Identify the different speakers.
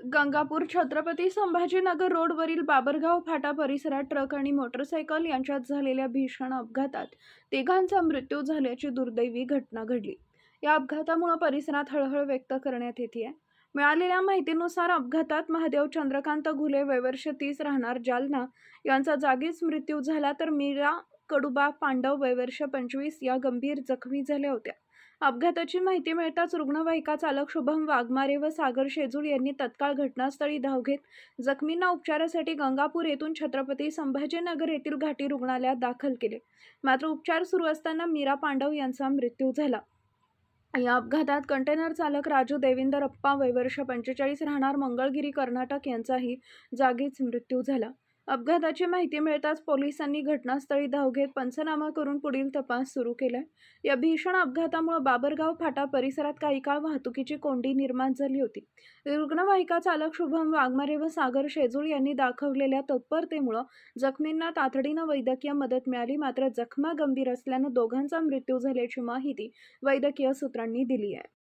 Speaker 1: गंगापूर छत्रपती संभाजीनगर रोडवरील बाबरगाव फाटा परिसरात ट्रक आणि मोटरसायकल यांच्यात झालेल्या भीषण अपघातात तिघांचा मृत्यू झाल्याची दुर्दैवी घटना घडली. या अपघातामुळे परिसरात हळहळ व्यक्त करण्यात येते. मिळालेल्या माहितीनुसार अपघातात महादेव चंद्रकांत घुले वय वर्ष 30 राहणार जालना यांचा जागीच मृत्यू झाला, तर मीरा कडुबा पांडव वय वर्ष 25 या गंभीर जखमी झाल्या होत्या. अपघाताची माहिती मिळताच रुग्णवाहिका चालक शुभम वाघमारे व सागर शेजूळ यांनी तत्काळ घटनास्थळी धाव घेत जखमींना उपचारासाठी गंगापूर येथून छत्रपती संभाजीनगर येथील घाटी रुग्णालयात दाखल केले. मात्र उपचार सुरू असताना मीरा पांडव यांचा मृत्यू झाला. या अपघातात कंटेनर चालक राजू देविंदर अप्पा वय वर्ष 45 राहणार मंगळगिरी कर्नाटक यांचाही जागीच मृत्यू झाला. अपघाताची माहिती मिळताच पोलिसांनी घटनास्थळी धाव घेत पंचनामा करून पुढील तपास सुरू केलाय. या भीषण अपघातामुळे बाबरगाव फाटा परिसरात काही काळ वाहतुकीची कोंडी निर्माण झाली होती. रुग्णवाहिका चालक शुभम वाघमारे व सागर शेजूळ यांनी दाखवलेल्या तत्परतेमुळे जखमींना तातडीनं वैद्यकीय मदत मिळाली. मात्र जखमा गंभीर असल्यानं दोघांचा मृत्यू झाल्याची माहिती वैद्यकीय सूत्रांनी दिली आहे.